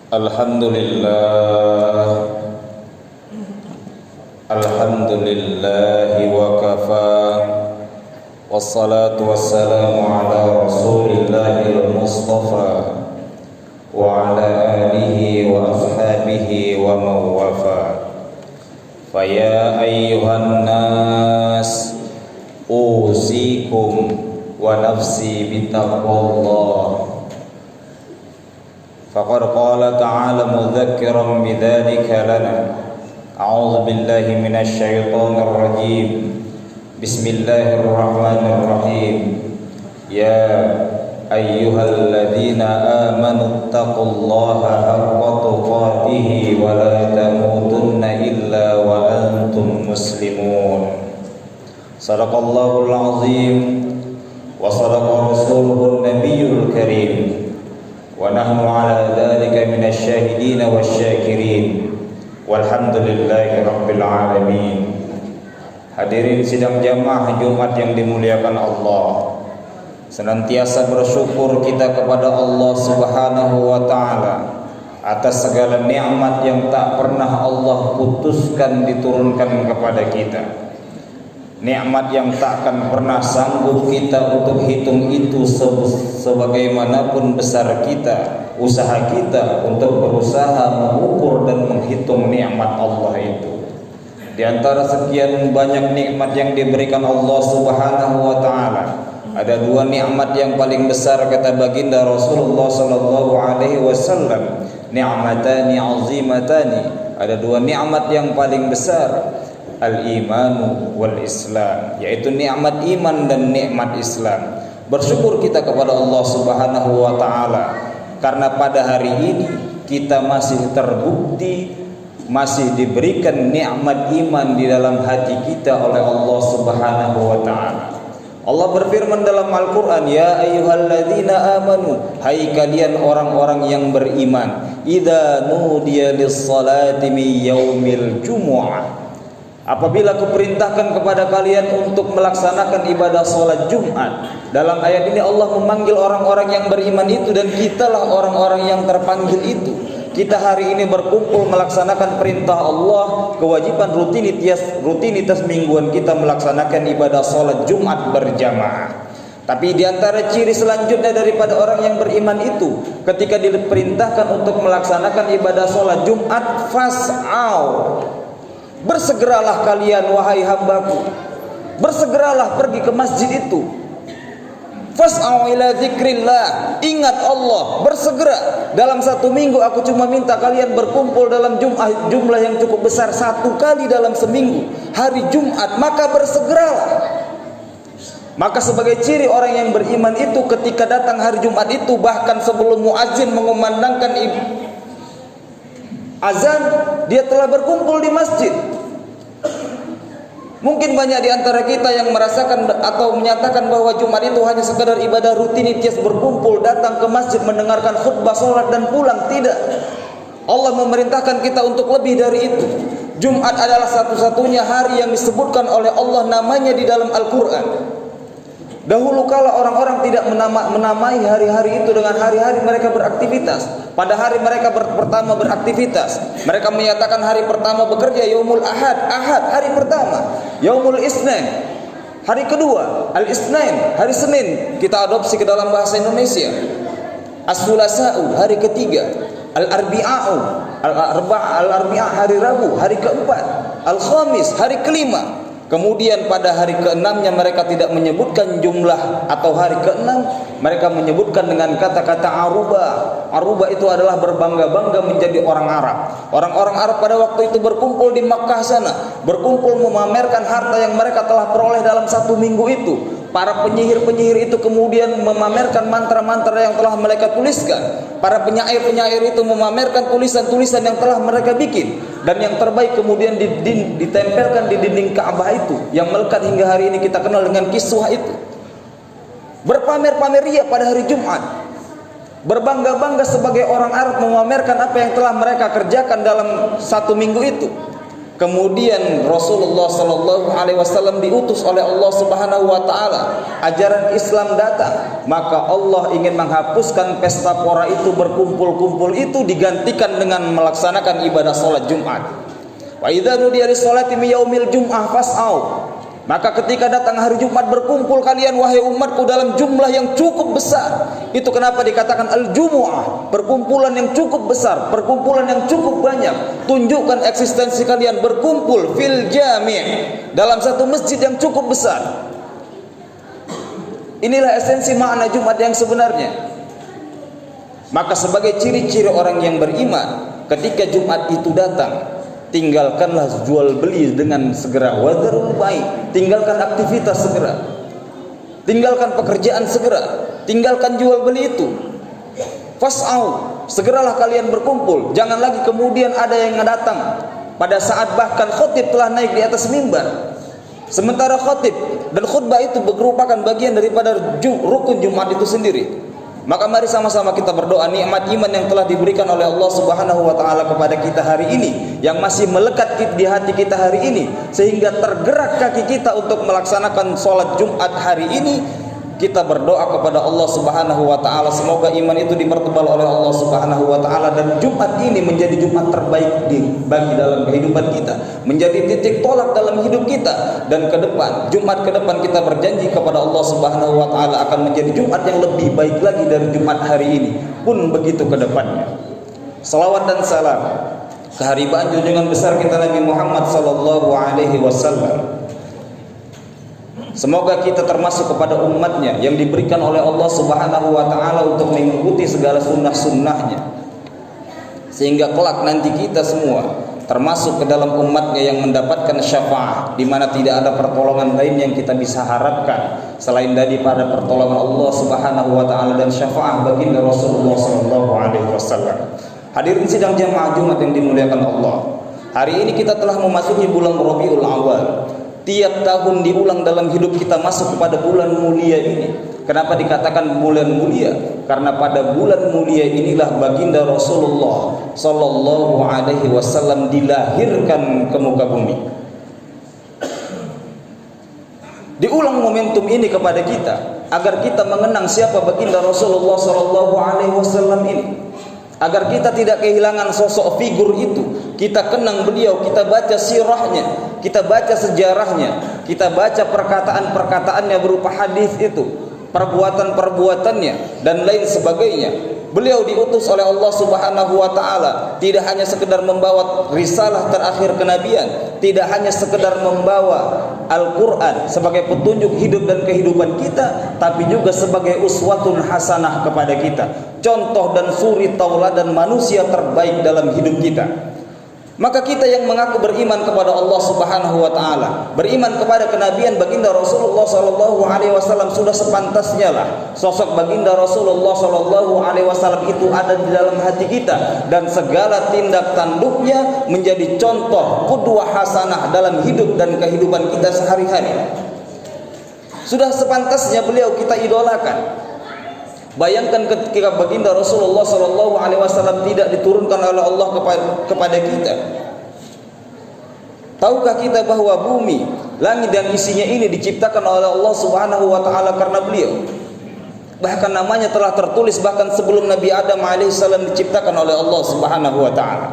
Alhamdulillah, alhamdulillahi wa kafa, wassalatu wassalamu ala rasulillahil mustafa wa ala alihi wa ashabihi wa mawafa. Faya ayyuhan nas, usikum wa nafsi bitaqwallah. Faqad qala ta'ala mudzakiran bidzalika lana. A'udzu billahi minasy syaithanir rajim. Bismillahirrahmanirrahim. Ya ayyuhalladzina amanu taqullaha haqqa tuqatih wa la tamutunna illa wa antum muslimun. Shadaqallahul azim wa shadaqa rasuluhun nabiyyul karim. Wa nahnu ala dzalika minasy syahidin wasyakirin. Walhamdulillahi rabbil alamin. Hadirin sidang jamaah Jumat yang dimuliakan Allah, senantiasa bersyukur kita kepada Allah Subhanahu wa taala atas segala nikmat yang tak pernah Allah putuskan diturunkan kepada kita. Nikmat yang tak akan pernah sanggup kita untuk hitung itu sebagaimanapun besar kita, usaha kita untuk berusaha mengukur dan menghitung nikmat Allah itu. Di antara sekian banyak nikmat yang diberikan Allah Subhanahu wa taala, ada dua nikmat yang paling besar kata baginda Rasulullah sallallahu alaihi wasallam, ni'matani 'azimatani. Ada dua nikmat yang paling besar, al-imanu wal islam, yaitu nikmat iman dan nikmat Islam. Bersyukur kita kepada Allah Subhanahu wa taala karena pada hari ini kita masih terbukti, masih diberikan nikmat iman di dalam hati kita oleh Allah Subhanahu wa taala. Allah berfirman dalam Al-Qur'an, ya ayyuhalladzina amanu, hai kalian orang-orang yang beriman, idza nudiya lis-salati min yaumil jumu'ah, apabila kuperintahkan kepada kalian untuk melaksanakan ibadah sholat Jumat. Dalam ayat ini Allah memanggil orang-orang yang beriman itu, dan kitalah orang-orang yang terpanggil itu. Kita hari ini berkumpul melaksanakan perintah Allah, kewajiban rutinitas mingguan kita melaksanakan ibadah sholat Jumat berjamaah. Tapi di antara ciri selanjutnya daripada orang yang beriman itu, ketika diperintahkan untuk melaksanakan ibadah sholat Jumat, fas'au, bersegeralah kalian wahai hambaku, bersegeralah pergi ke masjid itu. Fas'au ila dzikrillah, ingat Allah, bersegera. Dalam satu minggu aku cuma minta kalian berkumpul dalam jumlah yang cukup besar satu kali dalam seminggu, hari Jumat, maka bersegeralah. Maka sebagai ciri orang yang beriman itu, ketika datang hari Jumat itu, bahkan sebelum muazin mengumandangkan azan, dia telah berkumpul di masjid. Mungkin banyak di antara kita yang merasakan atau menyatakan bahwa Jumat itu hanya sekadar ibadah rutinitas berkumpul, datang ke masjid, mendengarkan khutbah, sholat dan pulang. Tidak. Allah memerintahkan kita untuk lebih dari itu. Jumat adalah satu-satunya hari yang disebutkan oleh Allah namanya di dalam Al-Quran. Dahulu kala orang-orang tidak menamai hari-hari itu dengan hari-hari mereka beraktivitas. Pada hari mereka pertama beraktivitas, mereka menyatakan hari pertama bekerja yaumul ahad, hari pertama. Yaumul isnin, hari kedua. Al-isnin, hari Senin, kita adopsi ke dalam bahasa Indonesia. As-sulasa'u, hari ketiga. Al-arbi'a'u, al-arbi'a, hari Rabu, hari keempat. Al-khamis, hari kelima. Kemudian pada hari keenamnya mereka tidak menyebutkan jumlah atau hari keenam, mereka menyebutkan dengan kata-kata aruba. Aruba itu adalah berbangga-bangga menjadi orang Arab. Orang-orang Arab pada waktu itu berkumpul di Makkah sana, berkumpul memamerkan harta yang mereka telah peroleh dalam satu minggu itu. Para penyihir-penyihir itu kemudian memamerkan mantra-mantra yang telah mereka tuliskan. Para penyair-penyair itu memamerkan tulisan-tulisan yang telah mereka bikin. Dan yang terbaik kemudian ditempelkan di dinding Ka'bah itu, yang melekat hingga hari ini kita kenal dengan kiswah itu. Berpamer-pamer ria pada hari Jumat, berbangga-bangga sebagai orang Arab, memamerkan apa yang telah mereka kerjakan dalam satu minggu itu. Kemudian Rasulullah sallallahu alaihi wasallam diutus oleh Allah Subhanahu wa taala, ajaran Islam datang, maka Allah ingin menghapuskan pesta pora itu, berkumpul-kumpul itu, digantikan dengan melaksanakan ibadah salat Jumat. Wa idza nudiya lis-sholati min yaumil jum'ah fas'au. Maka ketika datang hari Jumat, berkumpul kalian wahai umatku dalam jumlah yang cukup besar. Itu kenapa dikatakan al-jumu'ah, perkumpulan yang cukup besar, perkumpulan yang cukup banyak. Tunjukkan eksistensi kalian, berkumpul fil jami', dalam satu masjid yang cukup besar. Inilah esensi makna Jumat yang sebenarnya. Maka sebagai ciri-ciri orang yang beriman, ketika Jumat itu datang, tinggalkanlah jual beli dengan segera, wadharul bai', tinggalkan aktivitas segera, tinggalkan pekerjaan segera, tinggalkan jual beli itu. Fas'au, segeralah kalian berkumpul. Jangan lagi kemudian ada yang datang pada saat bahkan khotib telah naik di atas mimbar, sementara khotib dan khutbah itu merupakan bagian daripada rukun Jumat itu sendiri. Maka mari sama-sama kita berdoa nikmat iman yang telah diberikan oleh Allah Subhanahu wa taala kepada kita hari ini, yang masih melekat di hati kita hari ini, sehingga tergerak kaki kita untuk melaksanakan sholat Jumat hari ini. Kita berdoa kepada Allah Subhanahu wa taala, semoga iman itu dipertebal oleh Allah Subhanahu wa taala, dan Jumat ini menjadi Jumat terbaik bagi dalam kehidupan kita, menjadi titik tolak dalam hidup kita, dan ke depan, Jumat ke depan kita berjanji kepada Allah Subhanahu wa taala akan menjadi Jumat yang lebih baik lagi dari Jumat hari ini, pun begitu ke depannya. Salawat dan salam keharibaan junjungan besar kita Nabi Muhammad sallallahu alaihi wasallam. Semoga kita termasuk kepada umatnya yang diberikan oleh Allah Subhanahu wa ta'ala untuk mengikuti segala sunnah-sunnahnya, sehingga kelak nanti kita semua termasuk ke dalam umatnya yang mendapatkan syafaat, di mana tidak ada pertolongan lain yang kita bisa harapkan selain daripada pertolongan Allah Subhanahu wa ta'ala dan syafaat baginda Rasulullah sallallahu alaihi wasallam. Hadirin sidang jamaah Jumat yang dimuliakan Allah, hari ini kita telah memasuki bulan Rabiul Awal. Tiap tahun diulang dalam hidup kita masuk kepada bulan mulia ini. Kenapa dikatakan bulan mulia? Karena pada bulan mulia inilah baginda Rasulullah sallallahu alaihi wasallam dilahirkan ke muka bumi. Diulang momentum ini kepada kita agar kita mengenang siapa baginda Rasulullah sallallahu alaihi wasallam ini, agar kita tidak kehilangan sosok figur itu. Kita kenang beliau, kita baca sirahnya, kita baca sejarahnya, kita baca perkataan-perkataannya berupa hadis itu, perbuatan-perbuatannya dan lain sebagainya. Beliau diutus oleh Allah Subhanahu wa taala tidak hanya sekedar membawa risalah terakhir kenabian, tidak hanya sekedar membawa Al-Qur'an sebagai petunjuk hidup dan kehidupan kita, tapi juga sebagai uswatun hasanah kepada kita, contoh dan suri tauladan manusia terbaik dalam hidup kita. Maka kita yang mengaku beriman kepada Allah Subhanahu wa taala, beriman kepada kenabian baginda Rasulullah sallallahu alaihi wasallam, sudah sepantasnya lah sosok baginda Rasulullah sallallahu alaihi wasallam itu ada di dalam hati kita, dan segala tindak tanduknya menjadi contoh qudwah hasanah dalam hidup dan kehidupan kita sehari-hari. Sudah sepantasnya beliau kita idolakan. Bayangkan ketika baginda Rasulullah sallallahu alaihi wasallam tidak diturunkan oleh Allah kepada kita. Tahukah kita bahwa bumi, langit dan isinya ini diciptakan oleh Allah Subhanahu wa taala karena beliau? Bahkan namanya telah tertulis bahkan sebelum Nabi Adam alaihissalam diciptakan oleh Allah Subhanahu wa taala.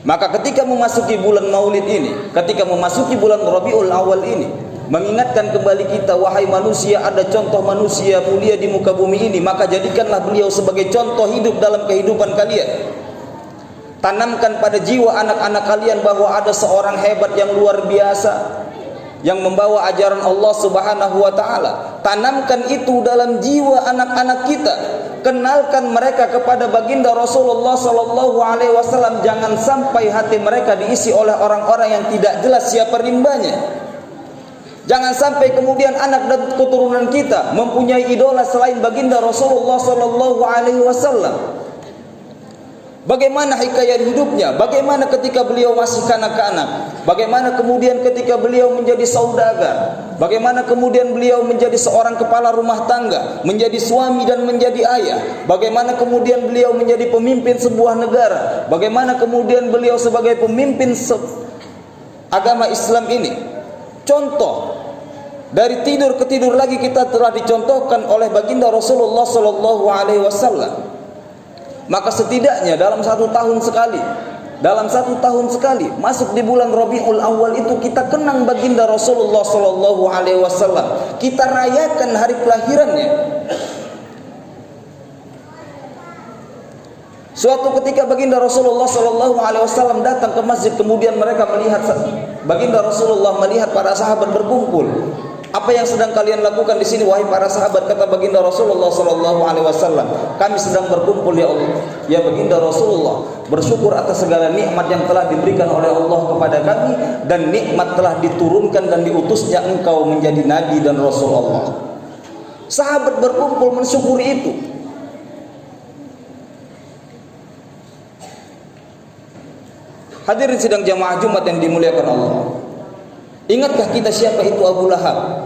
Maka ketika memasuki bulan Maulid ini, ketika memasuki bulan Rabiul Awal ini, mengingatkan kembali kita, wahai manusia, ada contoh manusia mulia di muka bumi ini, maka jadikanlah beliau sebagai contoh hidup dalam kehidupan kalian. Tanamkan pada jiwa anak-anak kalian bahwa ada seorang hebat yang luar biasa yang membawa ajaran Allah Subhanahu wa taala. Tanamkan itu dalam jiwa anak-anak kita. Kenalkan mereka kepada baginda Rasulullah sallallahu alaihi wasallam. Jangan sampai hati mereka diisi oleh orang-orang yang tidak jelas siapa rimbanya. Jangan sampai kemudian anak dan keturunan kita mempunyai idola selain baginda Rasulullah sallallahu alaihi wasallam. Bagaimana hikayat hidupnya? Bagaimana ketika beliau masih kanak-kanak? Bagaimana kemudian ketika beliau menjadi saudagar? Bagaimana kemudian beliau menjadi seorang kepala rumah tangga, menjadi suami dan menjadi ayah. Bagaimana kemudian beliau menjadi pemimpin sebuah negara. Bagaimana kemudian beliau sebagai pemimpin agama Islam ini. Contoh dari tidur ke tidur lagi kita telah dicontohkan oleh baginda Rasulullah sallallahu alaihi wasallam. Maka setidaknya dalam satu tahun sekali masuk di bulan Rabiul Awal itu kita kenang baginda Rasulullah sallallahu alaihi wasallam. Kita rayakan hari kelahirannya. Suatu ketika baginda Rasulullah sallallahu alaihi wasallam datang ke masjid, kemudian mereka melihat baginda Rasulullah melihat para sahabat berkumpul. Apa yang sedang kalian lakukan di sini wahai para sahabat? Kata baginda Rasulullah sallallahu alaihi wasallam, kami sedang berkumpul ya Allah, ya baginda Rasulullah, bersyukur atas segala nikmat yang telah diberikan oleh Allah kepada kami, dan nikmat telah diturunkan dan diutusnya engkau menjadi nabi dan rasul Allah. Sahabat berkumpul mensyukuri itu. Hadirin sidang jamaah Jumat yang dimuliakan Allah. Ingatkah kita siapa itu Abu Lahab?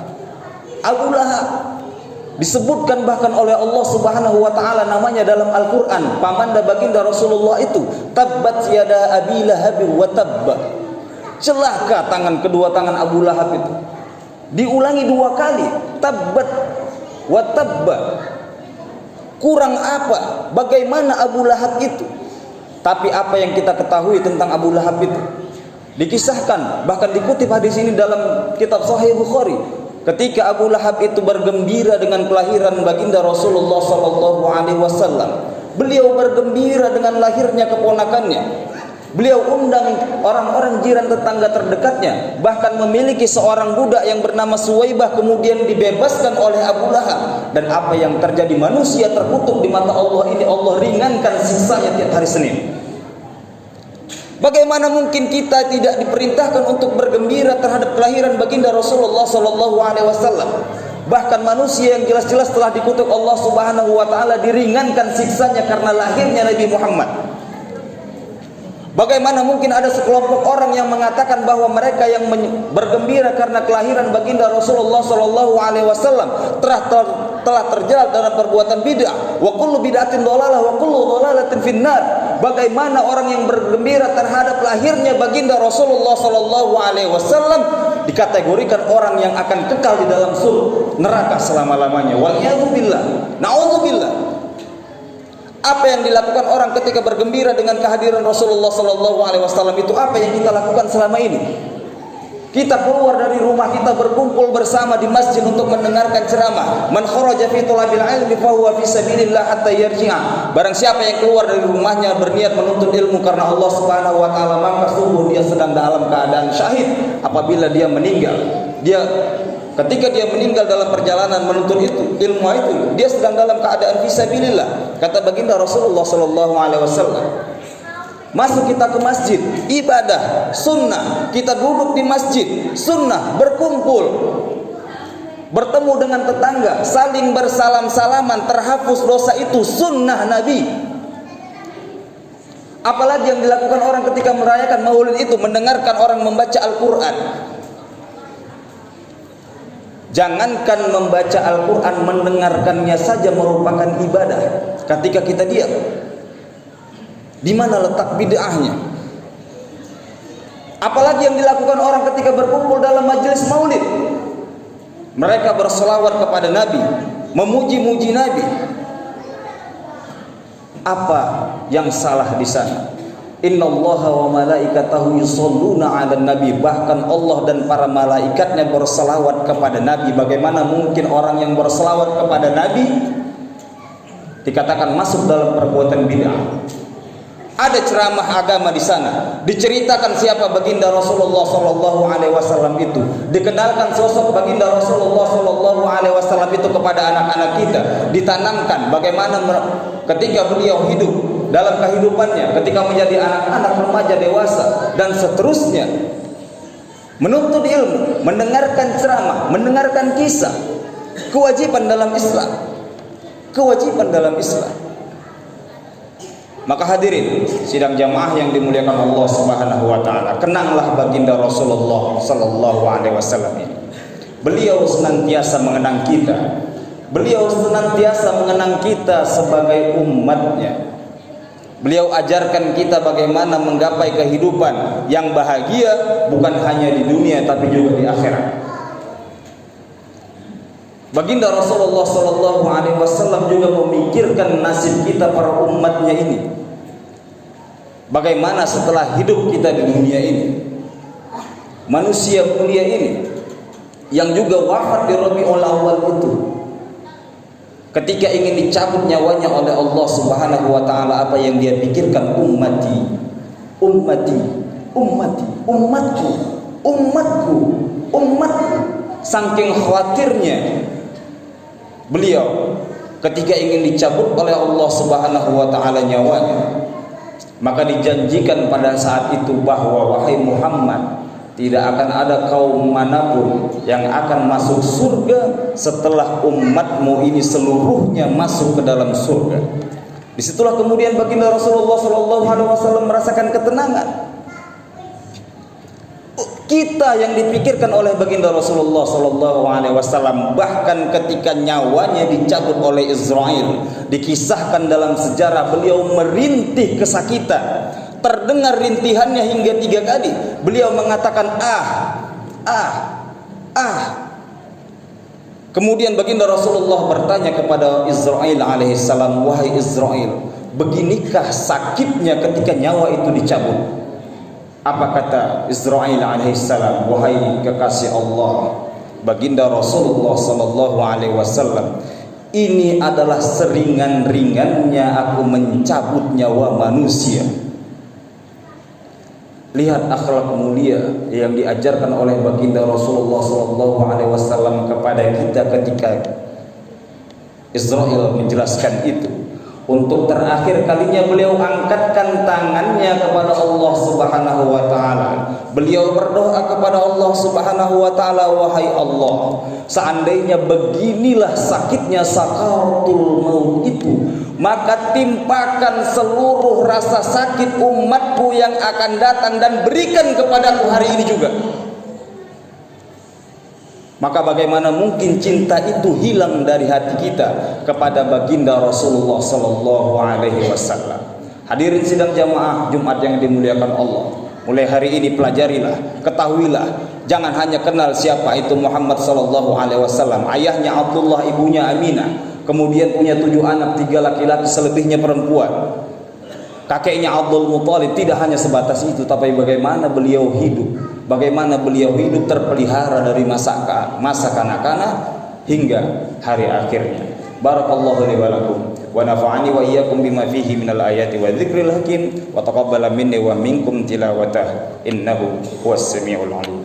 Abu Lahab disebutkan bahkan oleh Allah Subhanahu wa taala namanya dalam Al-Qur'an. Pamanda baginda Rasulullah itu, tabbat yada Abi Lahab wa tabb. Celaka kedua tangan Abu Lahab itu. Diulangi 2 kali, tabbat wa tabb. Kurang apa? Bagaimana Abu Lahab itu? Tapi apa yang kita ketahui tentang Abu Lahab itu? Dikisahkan, bahkan dikutip hadis ini dalam kitab Sahih Bukhari, ketika Abu Lahab itu bergembira dengan kelahiran baginda Rasulullah sallallahu alaihi wasallam. Beliau bergembira dengan lahirnya keponakannya. Beliau undang orang-orang jiran tetangga terdekatnya, bahkan memiliki seorang budak yang bernama Suwaibah kemudian dibebaskan oleh Abu Lahab. Dan apa yang terjadi? Manusia terkutuk di mata Allah ini, Allah ringankan siksanya tiap hari Senin. Bagaimana mungkin kita tidak diperintahkan untuk bergembira terhadap kelahiran baginda Rasulullah sallallahu alaihi wasallam? Bahkan manusia yang jelas-jelas telah dikutuk Allah Subhanahu wa taala diringankan siksanya karena lahirnya Nabi Muhammad. Bagaimana mungkin ada sekelompok orang yang mengatakan bahwa mereka yang bergembira karena kelahiran baginda Rasulullah sallallahu alaihi wasallam telah terjerat dalam perbuatan bid'ah. Wa kullu bid'atin dhalalah wa kullu dhalalatin finnar. Bagaimana orang yang bergembira terhadap lahirnya baginda Rasulullah sallallahu alaihi wasallam dikategorikan orang yang akan kekal di dalam neraka selama-lamanya. Waliyadzubillah. Na'udzubillah. Apa yang dilakukan orang ketika bergembira dengan kehadiran Rasulullah sallallahu alaihi wasallam itu apa yang kita lakukan selama ini? Kita keluar dari rumah kita berkumpul bersama di masjid untuk mendengarkan ceramah. Man kharaja fi talabil ilmi fa huwa fi sabilillah hatta yarji'a. Barang siapa yang keluar dari rumahnya berniat menuntut ilmu karena Allah Subhanahu wa taala, maka sungguh dia sedang dalam keadaan syahid apabila dia meninggal. Ketika dia meninggal dalam perjalanan menuntut ilmu itu, dia sedang dalam keadaan fisabilillah. Kata baginda Rasulullah sallallahu alaihi wasallam. Masuk kita ke masjid, ibadah, sunnah. Kita duduk di masjid, sunnah, berkumpul, bertemu dengan tetangga, saling bersalam-salaman, terhapus dosa, itu sunnah Nabi. Apalagi yang dilakukan orang ketika merayakan maulid itu, mendengarkan orang membaca Al-Quran. Jangankan membaca Al-Quran, mendengarkannya saja merupakan ibadah. Ketika kita diam, di mana letak bid'ahnya? Apalagi yang dilakukan orang ketika berkumpul dalam majelis maulid. Mereka berselawat kepada Nabi, memuji-muji Nabi. Apa yang salah di sana? Innallaha wa malaikatahu yusholluna 'alan nabi. Bahkan Allah dan para malaikatnya berselawat kepada Nabi. Bagaimana mungkin orang yang berselawat kepada Nabi dikatakan masuk dalam perbuatan bid'ah? Ada ceramah agama di sana, diceritakan siapa baginda Rasulullah sallallahu alaihi wasallam itu, dikenalkan sosok baginda Rasulullah sallallahu alaihi wasallam itu kepada anak-anak kita, ditanamkan bagaimana ketika beliau hidup dalam kehidupannya, ketika menjadi anak-anak, remaja, dewasa dan seterusnya, menuntut ilmu, mendengarkan ceramah, mendengarkan kisah, kewajiban dalam Islam, kewajiban dalam Islam. Maka hadirin sidang jamaah yang dimuliakan Allah Subhanahu wa taala, kenanglah baginda Rasulullah sallallahu alaihi wasallam ini. Beliau senantiasa mengenang kita. Beliau senantiasa mengenang kita sebagai umatnya. Beliau ajarkan kita bagaimana menggapai kehidupan yang bahagia, bukan hanya di dunia tapi juga di akhirat. Baginda Rasulullah SAW juga memikirkan nasib kita para umatnya ini. Bagaimana setelah hidup kita di dunia ini, manusia mulia ini yang juga wafat di Rabiul Awal itu, ketika ingin dicabut nyawanya oleh Allah Subhanahu wa taala, apa yang dia pikirkan? Ummati, ummati, ummati, umatku, umatku, umatku. Saking khawatirnya beliau ketika ingin dicabut oleh Allah Subhanahu wa taala nyawanya, maka dijanjikan pada saat itu bahwa wahai Muhammad, tidak akan ada kaum manapun yang akan masuk surga setelah umatmu ini seluruhnya masuk ke dalam surga. Disitulah kemudian baginda Rasulullah SAW merasakan ketenangan. Kita yang dipikirkan oleh baginda Rasulullah SAW, bahkan ketika nyawanya dicabut oleh Israel, dikisahkan dalam sejarah beliau merintih kesakitan. Terdengar rintihannya hingga 3 kali. Beliau mengatakan Kemudian baginda Rasulullah bertanya kepada Israel alaihissalam, wahai Israel, beginikah sakitnya ketika nyawa itu dicabut? Apa kata Israel alaihissalam? Wahai kekasih Allah, baginda Rasulullah sallallahu alaihi wasallam, ini adalah seringan-ringannya aku mencabut nyawa manusia. Lihat akhlak mulia yang diajarkan oleh baginda Rasulullah SAW kepada kita ketika Israel menjelaskan itu. Untuk terakhir kalinya beliau angkatkan tangannya kepada Allah Subhanahu wa taala. Beliau berdoa kepada Allah Subhanahu wa taala, wahai Allah, seandainya beginilah sakitnya sakaratul maut itu, maka timpakan seluruh rasa sakit umatku yang akan datang dan berikan kepadaku hari ini juga. Maka bagaimana mungkin cinta itu hilang dari hati kita kepada baginda Rasulullah sallallahu alaihi wasallam. Hadirin sidang jamaah Jumat yang dimuliakan Allah, mulai hari ini pelajarilah, ketahuilah, jangan hanya kenal siapa itu Muhammad sallallahu alaihi wasallam. Ayahnya Abdullah, ibunya Aminah, kemudian punya 7 anak, 3 laki-laki, selebihnya perempuan. Kakeknya Abdul Muthalib, tidak hanya sebatas itu, tapi bagaimana beliau hidup, bagaimana beliau hidup terpelihara dari masa kanak-kanak hingga hari akhirnya. Barakallahu li wa lakum wa nafa'ani wa iyyakum bima fihi minal ayati wa dzikril hakim wa taqabbala minni wa minkum tilawatah innahu huwas samiul alim.